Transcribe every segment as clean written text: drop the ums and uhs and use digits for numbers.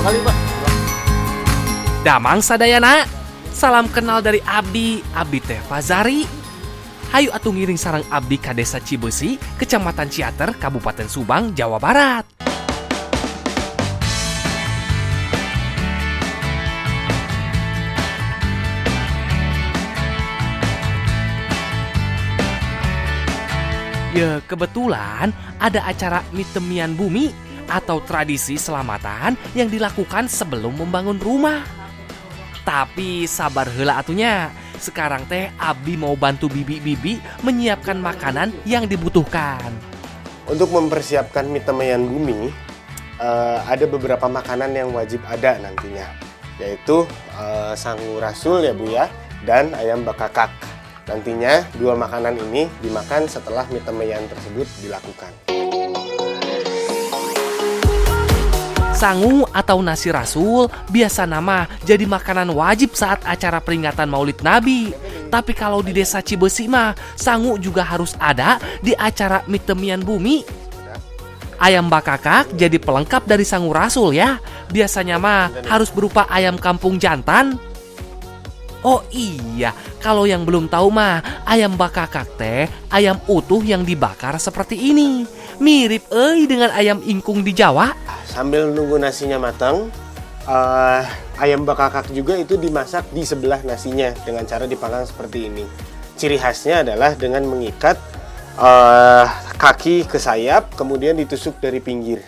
kali, Pak. Damang sadayana, salam kenal dari Abdi teh Fazari. Hayu atuh ngiring sareng Abdi ka Desa Cibeusi, Kecamatan Ciater, Kabupaten Subang, Jawa Barat. Ya, kebetulan ada acara mitemian bumi atau tradisi selamatan yang dilakukan sebelum membangun rumah. Tapi sabar heula atunya. Sekarang teh Abdi mau bantu bibi-bibi menyiapkan makanan yang dibutuhkan. Untuk mempersiapkan mitemian bumi, ada beberapa makanan yang wajib ada nantinya, yaitu sangu rasul ya Bu ya, dan ayam bakakak. Nantinya dua makanan ini dimakan setelah mitemian tersebut dilakukan. Sangu atau nasi rasul biasa nama jadi makanan wajib saat acara peringatan Maulid Nabi. Tapi kalau di Desa Cibeusi mah, sangu juga harus ada di acara mitemian bumi. Ayam bakakak jadi pelengkap dari sangu rasul ya. Biasanya mah harus berupa ayam kampung jantan. Oh iya, kalau yang belum tahu mah, ayam bakakak teh ayam utuh yang dibakar seperti ini. Mirip dengan ayam ingkung di Jawa. Sambil nunggu nasinya matang, ayam bakakak juga itu dimasak di sebelah nasinya dengan cara dipanggang seperti ini. Ciri khasnya adalah dengan mengikat kaki ke sayap, kemudian ditusuk dari pinggir.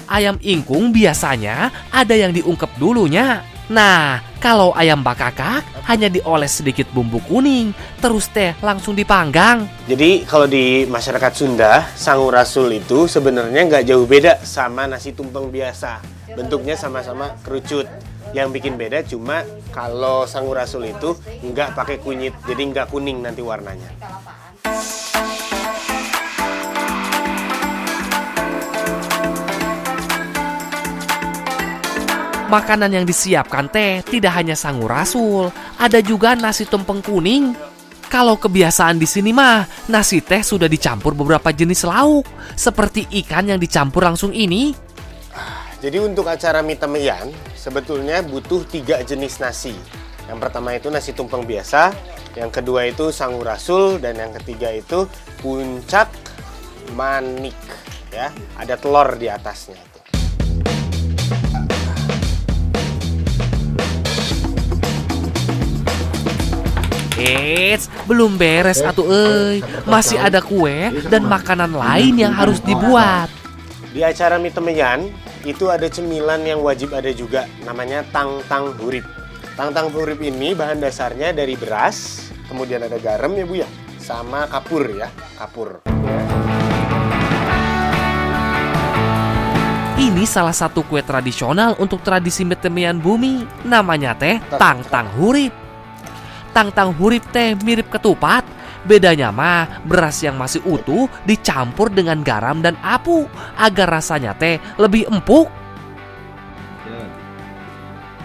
Ayam ingkung biasanya ada yang diungkep dulunya. Nah, kalau ayam bakakak hanya dioles sedikit bumbu kuning, terus teh langsung dipanggang. Jadi kalau di masyarakat Sunda, sangu rasul itu sebenarnya nggak jauh beda sama nasi tumpeng biasa. Bentuknya sama-sama kerucut. Yang bikin beda cuma kalau sangu rasul itu nggak pakai kunyit, jadi nggak kuning nanti warnanya. Makanan yang disiapkan teh tidak hanya sangu rasul, ada juga nasi tumpeng kuning. Kalau kebiasaan di sini mah, nasi teh sudah dicampur beberapa jenis lauk, seperti ikan yang dicampur langsung ini. Jadi untuk acara mitemian, sebetulnya butuh 3 jenis nasi. Yang pertama itu nasi tumpeng biasa, yang kedua itu sangu rasul, dan yang ketiga itu puncak manik. Ya, ada telur di atasnya. Eits, belum beres atuh euy. Masih ada kue dan makanan lain yang harus dibuat. Di acara mitemian, itu ada cemilan yang wajib ada juga, namanya tang-tang hurip. Tang-tang hurip ini bahan dasarnya dari beras, kemudian ada garam ya Bu ya, sama kapur ya, kapur. Ini salah satu kue tradisional untuk tradisi mitemian bumi. Namanya teh tang-tang hurip. Tang-tang hurip teh mirip ketupat. Bedanya mah beras yang masih utuh dicampur dengan garam dan apu agar rasanya teh lebih empuk.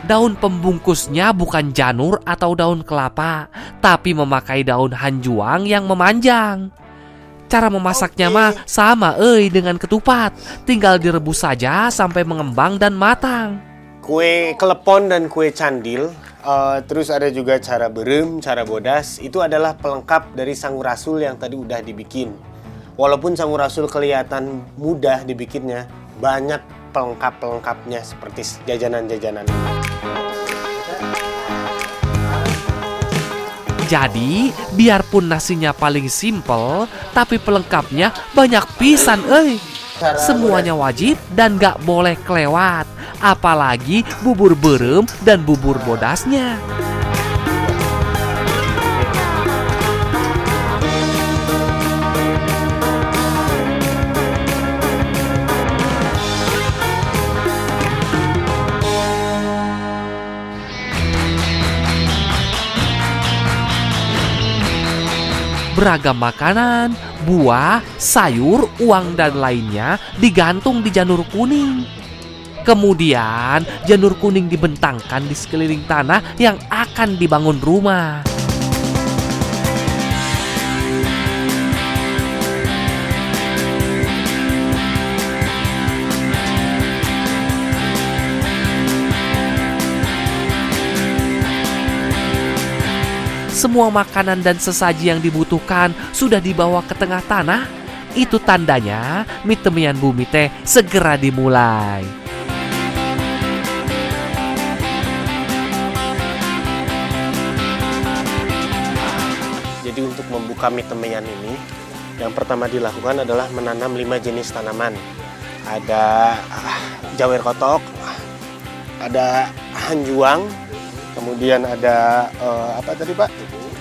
Daun pembungkusnya bukan janur atau daun kelapa, tapi memakai daun hanjuang yang memanjang. Cara memasaknya mah sama dengan ketupat, tinggal direbus saja sampai mengembang dan matang. Kue kelepon dan kue candil, terus ada juga cara berem, cara bodas, itu adalah pelengkap dari sangu rasul yang tadi udah dibikin. Walaupun sangu rasul kelihatan mudah dibikinnya, banyak pelengkap-pelengkapnya seperti jajanan-jajanan. Jadi, biarpun nasinya paling simpel, tapi pelengkapnya banyak pisan Semuanya wajib dan gak boleh kelewat. Apalagi bubur berem dan bubur bodasnya. Beragam makanan, buah, sayur, uang, dan lainnya digantung di janur kuning. Kemudian, janur kuning dibentangkan di sekeliling tanah yang akan dibangun rumah. semua makanan dan sesaji yang dibutuhkan sudah dibawa ke tengah tanah, itu tandanya mie temian bumi teh segera dimulai. Jadi untuk membuka mie temian ini, yang pertama dilakukan adalah menanam 5 jenis tanaman. Ada jawer kotok, ada hanjuang, kemudian ada apa tadi Pak?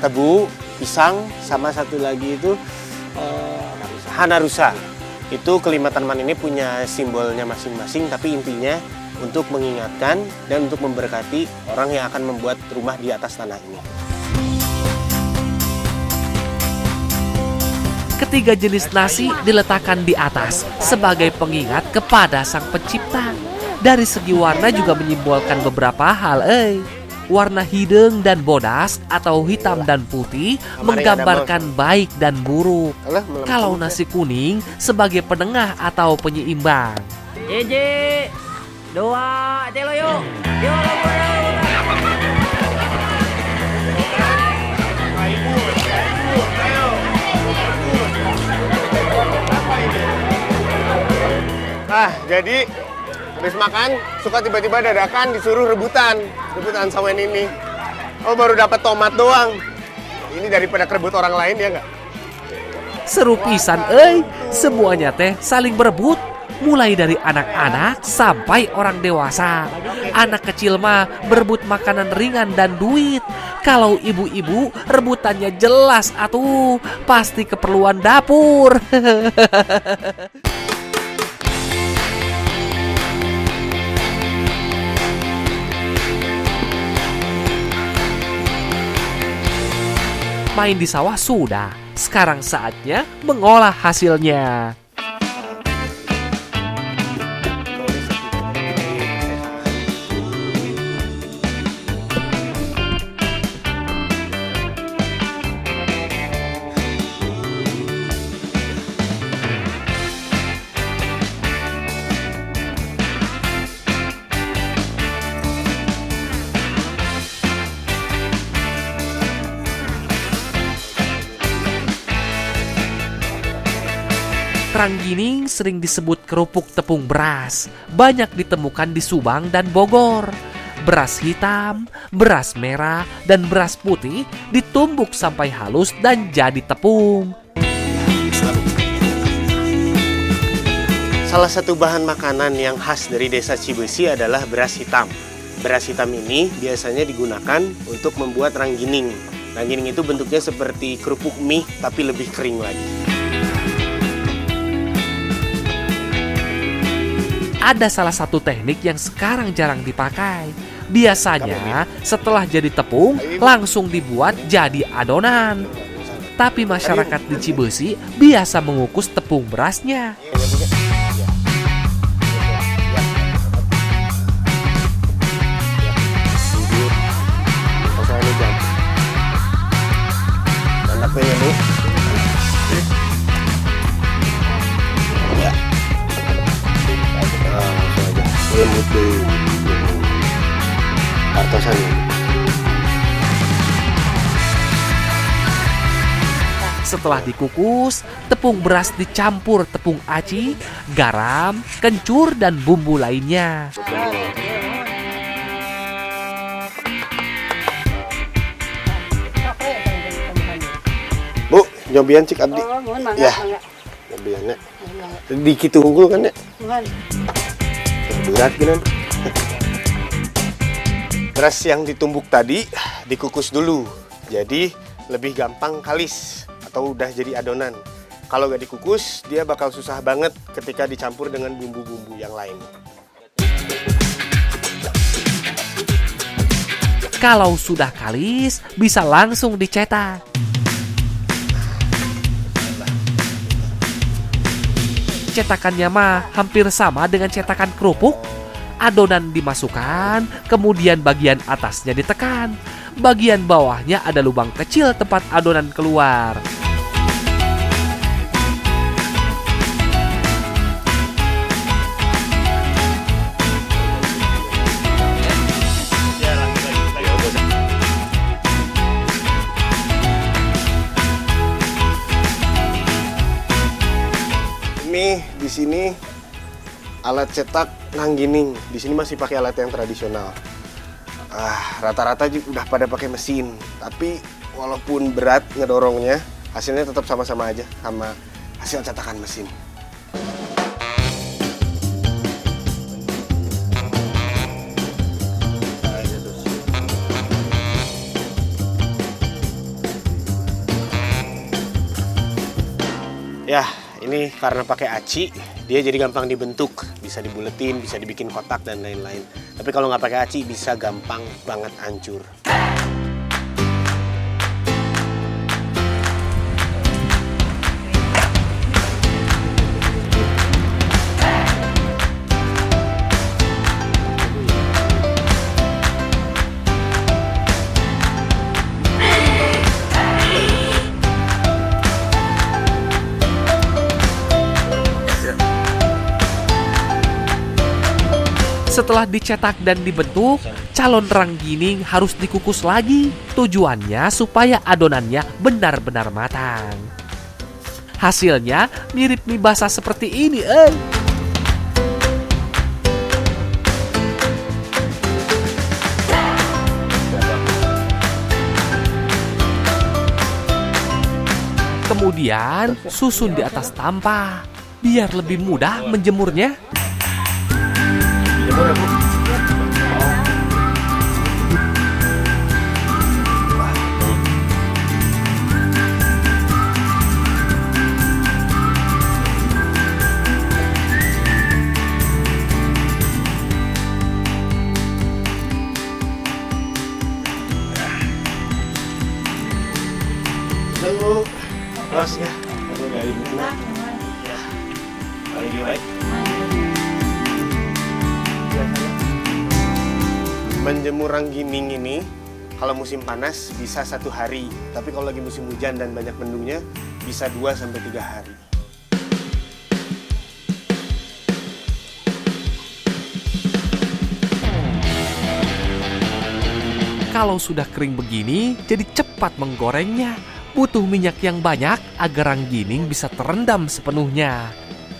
Tebu, pisang, sama satu lagi itu hanarusa. Itu kelima tanaman ini punya simbolnya masing-masing, tapi intinya untuk mengingatkan dan untuk memberkati orang yang akan membuat rumah di atas tanah ini. Ketiga jenis nasi diletakkan di atas sebagai pengingat kepada Sang Pencipta. Dari segi warna juga menyimbolkan beberapa hal. Warna hidung dan bodas atau hitam dan putih menggambarkan baik dan buruk. Kalau nasi kuning sebagai penengah atau penyeimbang. Hiji, dua, telo yuk. Jadi habis makan suka tiba-tiba dadakan disuruh rebutan sawen ini. Oh, baru dapat tomat doang. Ini daripada kerebut orang lain ya nggak? Seru pisan, semuanya teh saling berebut. Mulai dari anak-anak sampai orang dewasa. Anak kecil mah berebut makanan ringan dan duit. Kalau ibu-ibu rebutannya jelas atuh, pasti keperluan dapur. Main di sawah sudah, sekarang saatnya mengolah hasilnya. Ranggining sering disebut kerupuk tepung beras, banyak ditemukan di Subang dan Bogor. Beras hitam, beras merah, dan beras putih ditumbuk sampai halus dan jadi tepung. Salah satu bahan makanan yang khas dari desa Cibesi adalah beras hitam. Beras hitam ini biasanya digunakan untuk membuat ranggining. Ranggining itu bentuknya seperti kerupuk mie tapi lebih kering lagi. Ada salah satu teknik yang sekarang jarang dipakai. Biasanya setelah jadi tepung langsung dibuat jadi adonan. Tapi masyarakat di Cibesi biasa mengukus tepung berasnya. Setelah dikukus, tepung beras dicampur tepung aci, garam, kencur, dan bumbu lainnya. Bu, nyobian cik abdi. Ya, nyobiannya. Dikit unggul kan ya? Berat gini. Beras yang ditumbuk tadi dikukus dulu. Jadi lebih gampang kalis atau udah jadi adonan. Kalau nggak dikukus, dia bakal susah banget ketika dicampur dengan bumbu-bumbu yang lain. Kalau sudah kalis, bisa langsung dicetak. Cetakannya mah hampir sama dengan cetakan kerupuk. Adonan dimasukkan, kemudian bagian atasnya ditekan. Bagian bawahnya ada lubang kecil tempat adonan keluar. sini alat cetak Nanggining. Di sini masih pakai alat yang tradisional. Rata-rata udah pada pakai mesin. Tapi walaupun berat ngedorongnya, hasilnya tetap sama-sama aja sama hasil cetakan mesin. Ya, ini karena pakai aci, dia jadi gampang dibentuk. Bisa dibuletin, bisa dibikin kotak, dan lain-lain. Tapi kalau nggak pakai aci, bisa gampang banget hancur. Setelah dicetak dan dibentuk, calon ranggining harus dikukus lagi. Tujuannya supaya adonannya benar-benar matang. Hasilnya mirip mie basah seperti ini, Kemudian susun di atas tampah, biar lebih mudah menjemurnya. Halo, bos ya. Dari mana? Ya. Lagi baik. Menjemur ranggining ini kalau musim panas bisa 1 hari, tapi kalau lagi musim hujan dan banyak mendungnya bisa 2-3 hari. Kalau sudah kering begini, jadi cepat menggorengnya. Butuh minyak yang banyak agar ranggining bisa terendam sepenuhnya.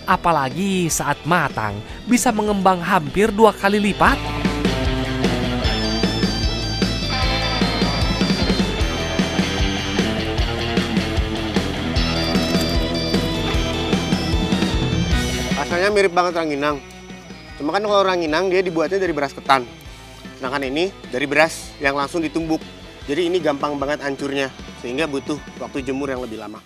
Apalagi saat matang, bisa mengembang hampir 2 kali lipat. Rasanya mirip banget rangginang. Cuma kan kalau rangginang dia dibuatnya dari beras ketan. Sedangkan ini dari beras yang langsung ditumbuk. Jadi ini gampang banget hancurnya, sehingga butuh waktu jemur yang lebih lama.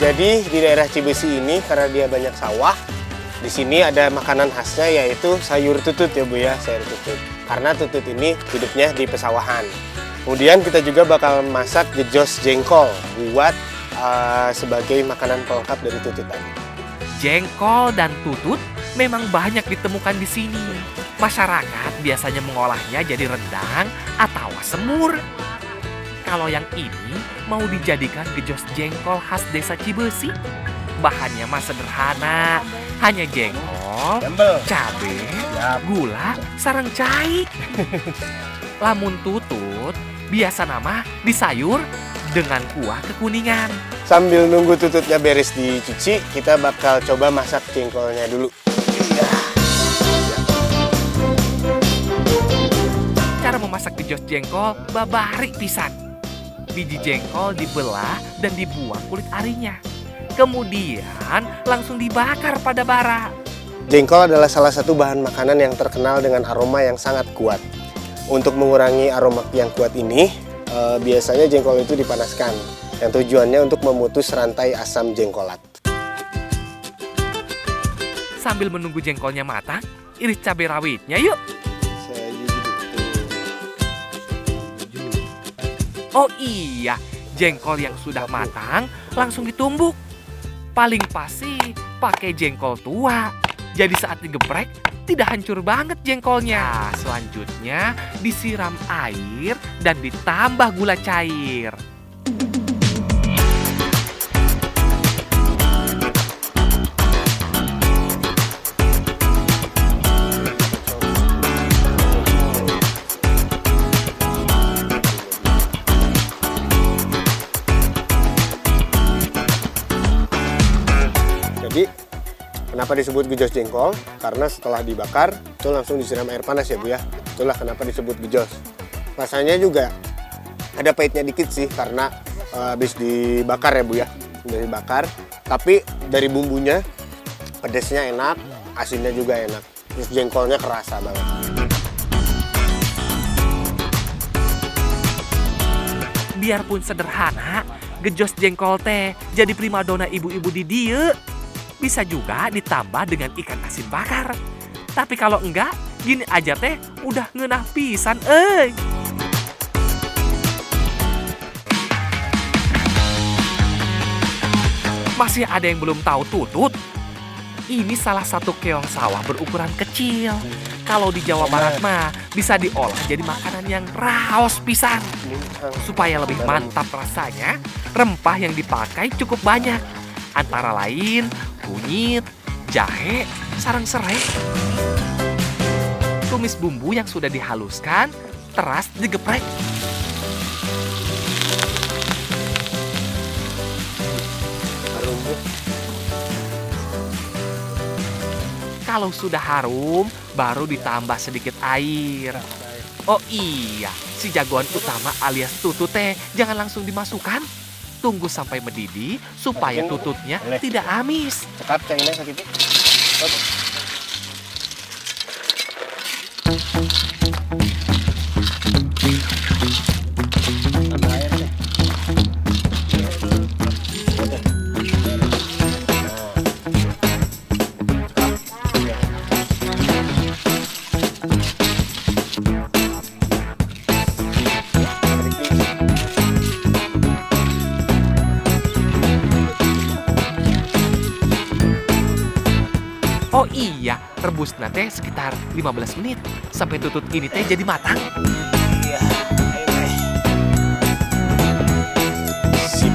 Jadi di daerah Cibesi ini karena dia banyak sawah, di sini ada makanan khasnya yaitu sayur tutut ya Bu ya, sayur tutut. Karena tutut ini hidupnya di pesawahan. Kemudian kita juga bakal masak gejos jengkol buat sebagai makanan pelengkap dari tutut tadi. Jengkol dan tutut memang banyak ditemukan di sini. Masyarakat biasanya mengolahnya jadi rendang atau semur. Kalau yang ini mau dijadikan gejos jengkol khas desa Cibesi. Bahannya mah sederhana, hanya jengkol, cabe, gula, sareng cai. Lamun tutut, biasa nama disayur dengan kuah kekuningan. Sambil nunggu tututnya beres dicuci, kita bakal coba masak jengkolnya dulu. Cara memasak gejos jengkol babari pisan. Biji jengkol dibelah dan dibuang kulit arinya. Kemudian langsung dibakar pada bara. Jengkol adalah salah satu bahan makanan yang terkenal dengan aroma yang sangat kuat. Untuk mengurangi aroma yang kuat ini, biasanya jengkol itu dipanaskan. Yang tujuannya untuk memutus rantai asam jengkolat. Sambil menunggu jengkolnya matang, iris cabai rawitnya yuk. Oh iya, jengkol yang sudah matang langsung ditumbuk. Paling pasti pakai jengkol tua. Jadi saat digeprek tidak hancur banget jengkolnya. Selanjutnya disiram air dan ditambah gula cair. Jadi kenapa disebut gejos jengkol? Karena setelah dibakar itu langsung disiram air panas ya Bu ya. Itulah kenapa disebut gejos. Rasanya juga ada pahitnya dikit sih karena habis dibakar ya Bu ya. Udah dibakar. Tapi dari bumbunya pedesnya enak, asinnya juga enak. Terus jengkolnya kerasa banget. Biarpun sederhana, gejos jengkol teh jadi primadona ibu-ibu di dieu. Bisa juga ditambah dengan ikan asin bakar. Tapi kalau enggak, gini aja teh udah ngeunah pisan euy. Masih ada yang belum tahu tutut? Ini salah satu keong sawah berukuran kecil. Kalau di Jawa Barat mah bisa diolah jadi makanan yang raos pisan. Supaya lebih mantap rasanya, rempah yang dipakai cukup banyak. Antara lain kunyit, jahe, sarang serai. Tumis bumbu yang sudah dihaluskan, teras digeprek. Kalau sudah harum, baru ditambah sedikit air. Oh iya, si jagoan utama alias tutut teh jangan langsung dimasukkan. Tunggu sampai mendidih supaya tututnya tidak amis. Cekap cengnya sakit. Oh iya, rebus nate sekitar 15 menit sampai tutut ini teh jadi matang. Iya, ayo sip.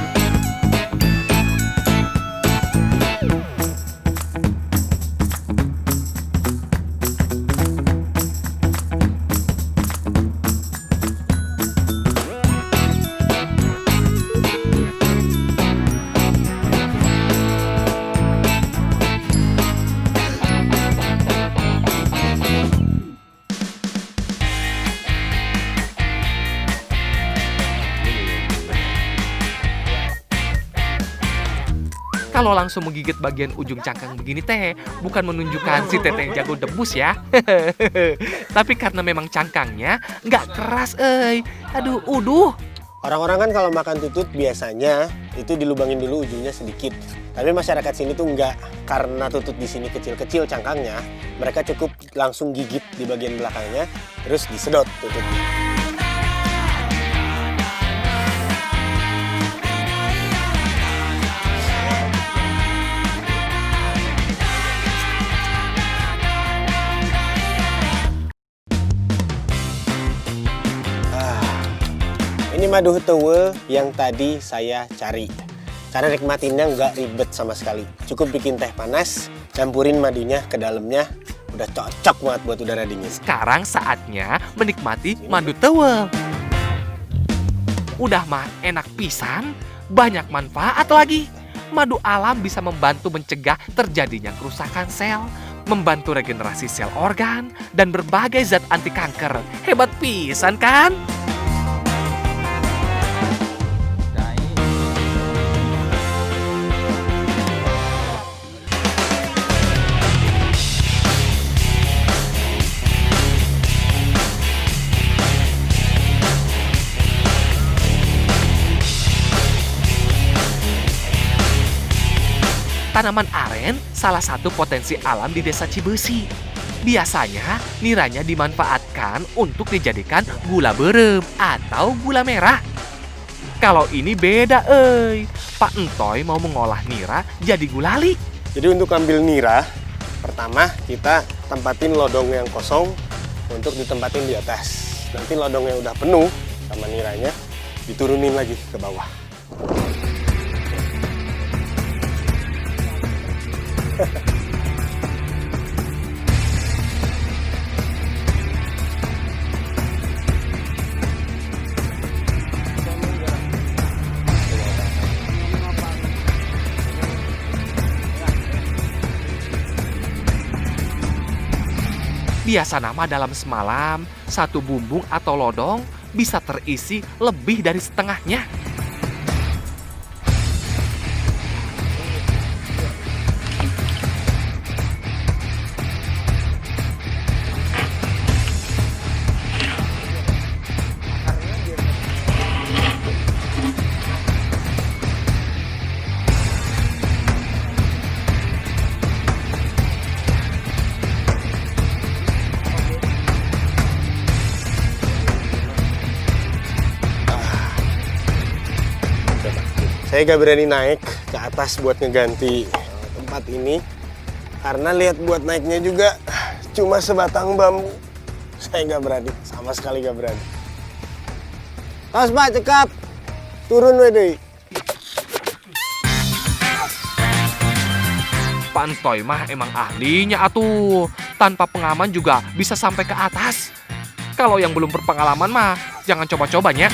Kalau langsung menggigit bagian ujung cangkang begini teh, bukan menunjukkan si teteh jago debus ya. Tapi karena memang cangkangnya nggak keras, Aduh, uduh. Orang-orang kan kalau makan tutut biasanya itu dilubangin dulu ujungnya sedikit. Tapi masyarakat sini tuh enggak. Karena tutut di sini kecil-kecil cangkangnya, mereka cukup langsung gigit di bagian belakangnya, terus disedot tututnya. Ini madu teuweuh yang tadi saya cari. Cara nikmatinnya nggak ribet sama sekali. Cukup bikin teh panas, campurin madunya ke dalamnya, udah cocok banget buat udara dingin. Sekarang saatnya menikmati madu teuweuh. Udah mah enak pisan, banyak manfaat lagi. Madu alam bisa membantu mencegah terjadinya kerusakan sel, membantu regenerasi sel organ, dan berbagai zat anti kanker. Hebat pisan kan? Tanaman aren salah satu potensi alam di desa Cibeusi. Biasanya niranya dimanfaatkan untuk dijadikan gula berem atau gula merah. Kalau ini beda, Pak Entoy mau mengolah nira jadi gulali. Jadi untuk ambil nira, pertama kita tempatin lodong yang kosong untuk ditempatin di atas. Nanti lodongnya udah penuh sama niranya, diturunin lagi ke bawah. Biasa nama dalam semalam, satu bumbung atau lodong bisa terisi lebih dari setengahnya. Saya gak berani naik ke atas buat ngeganti tempat ini karena lihat buat naiknya juga cuma sebatang bambu. Saya gak berani, sama sekali gak berani. Tos Pak, cekap. Turun wede. Pak Entoy mah emang ahlinya atuh. Tanpa pengaman juga bisa sampai ke atas. Kalau yang belum berpengalaman mah jangan coba-cobanya.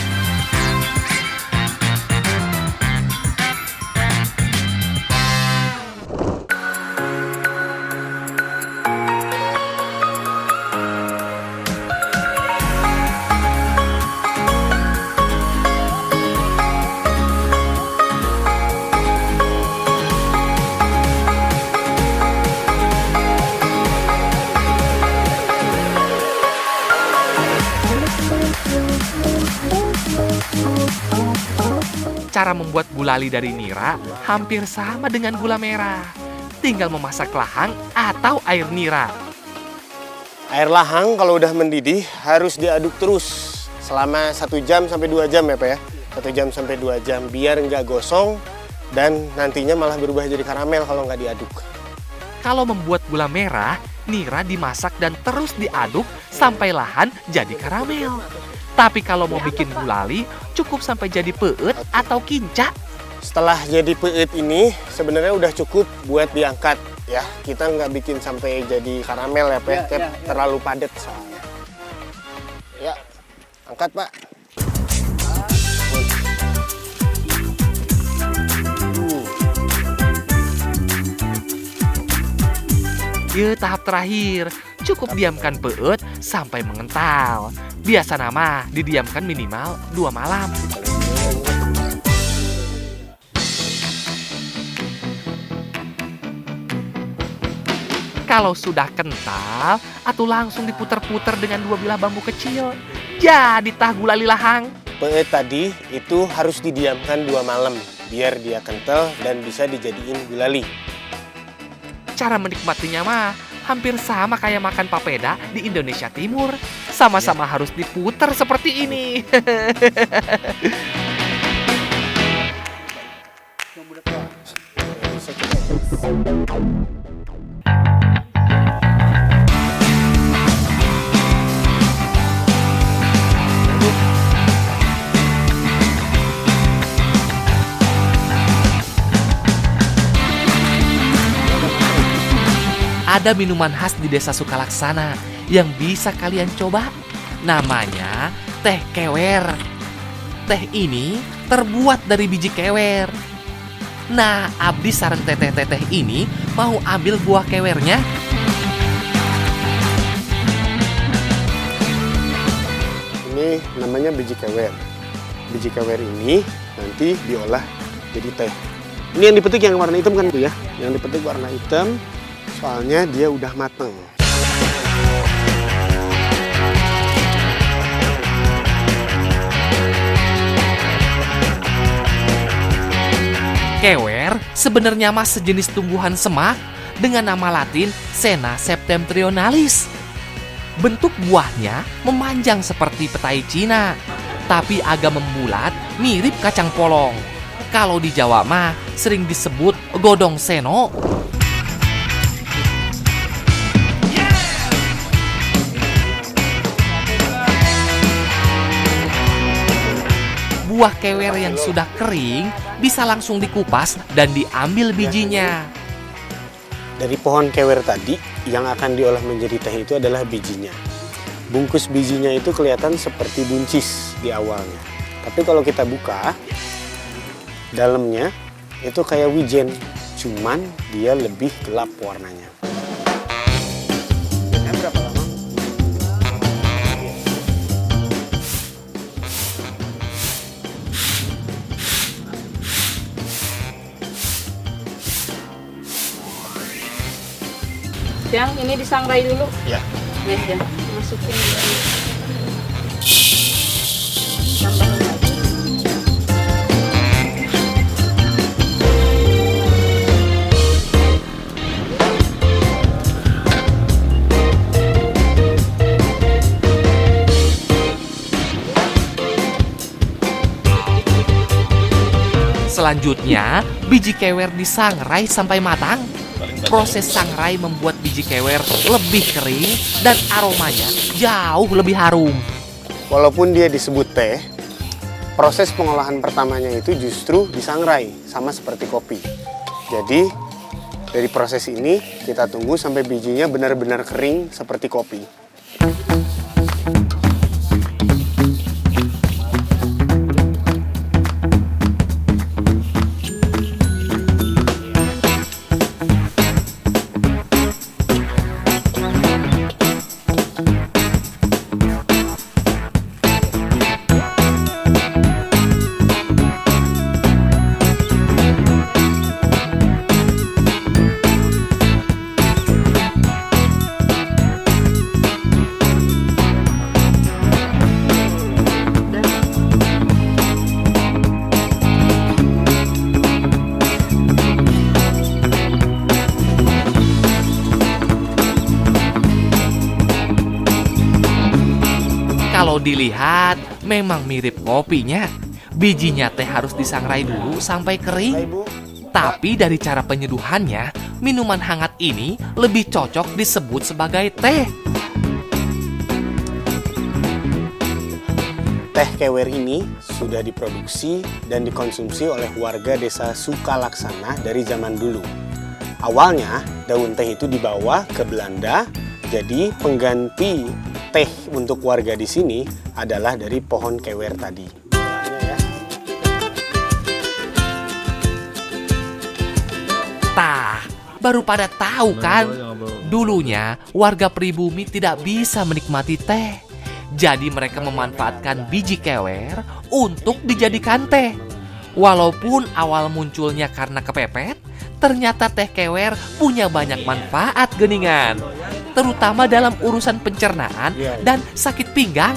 Cara membuat gulali dari nira hampir sama dengan gula merah. Tinggal memasak lahang atau air nira. Air lahang kalau udah mendidih harus diaduk terus selama 1 jam sampai 2 jam ya Pak ya. 1 jam sampai 2 jam biar nggak gosong dan nantinya malah berubah jadi karamel kalau nggak diaduk. Kalau membuat gula merah, nira dimasak dan terus diaduk sampai lahan jadi karamel. Tapi kalau mau bikin gulali, cukup sampai jadi peut atau kinca. Setelah jadi peut ini sebenarnya udah cukup buat diangkat ya. Kita nggak bikin sampai jadi karamel ya Pak ya. Terlalu padat soalnya. Ya, angkat Pak. Ye, tahap terakhir, cukup diamkan peut sampai mengental. Biasa nama didiamkan minimal 2 malam. Kalau sudah kental, atau langsung diputer-puter dengan 2 bilah bambu kecil. Jadi tah gulali lahang. Peut tadi itu harus didiamkan 2 malam biar dia kental dan bisa dijadiin gulali. Cara menikmatinya mah hampir sama kayak makan papeda di Indonesia Timur. Sama-sama harus diputer seperti ini. Ada minuman khas di Desa Sukalaksana yang bisa kalian coba. Namanya teh kewer. Teh ini terbuat dari biji kewer. Nah, abdi sareng teteh-teteh ini mau ambil buah kewernya. Ini namanya biji kewer. Biji kewer ini nanti diolah jadi teh. Ini yang dipetik yang warna hitam kan Bu ya? Yang dipetik warna hitam. Soalnya dia udah mateng. Kewer sebenarnya mah sejenis tumbuhan semak dengan nama latin Senna septentrionalis. Bentuk buahnya memanjang seperti petai Cina, tapi agak membulat, mirip kacang polong. Kalau di Jawa mah sering disebut godong seno. Buah kewer yang sudah kering bisa langsung dikupas dan diambil bijinya. Dari pohon kewer tadi, yang akan diolah menjadi teh itu adalah bijinya. Bungkus bijinya itu kelihatan seperti buncis di awalnya. Tapi kalau kita buka, dalamnya itu kayak wijen, cuman dia lebih gelap warnanya. Biasanya berapa lama? Yang ini disangrai dulu. Ya. Ya, ya. Masukin. Tambahin lagi. Selanjutnya, biji kewer disangrai sampai matang. Proses sangrai membuat biji kewer lebih kering dan aromanya jauh lebih harum. Walaupun dia disebut teh, proses pengolahan pertamanya itu justru disangrai, sama seperti kopi. Jadi, dari proses ini kita tunggu sampai bijinya benar-benar kering seperti kopi. Kalau dilihat, memang mirip kopinya. Bijinya teh harus disangrai dulu sampai kering. Tapi dari cara penyeduhannya, minuman hangat ini lebih cocok disebut sebagai teh. Teh kewer ini sudah diproduksi dan dikonsumsi oleh warga desa Sukalaksana dari zaman dulu. Awalnya, daun teh itu dibawa ke Belanda, jadi pengganti teh untuk warga di sini adalah dari pohon kewer tadi. Tah, baru pada tahu kan? Dulunya warga pribumi tidak bisa menikmati teh. Jadi mereka memanfaatkan biji kewer untuk dijadikan teh. Walaupun awal munculnya karena kepepet, ternyata teh kewer punya banyak manfaat geningan. Terutama dalam urusan pencernaan dan sakit pinggang.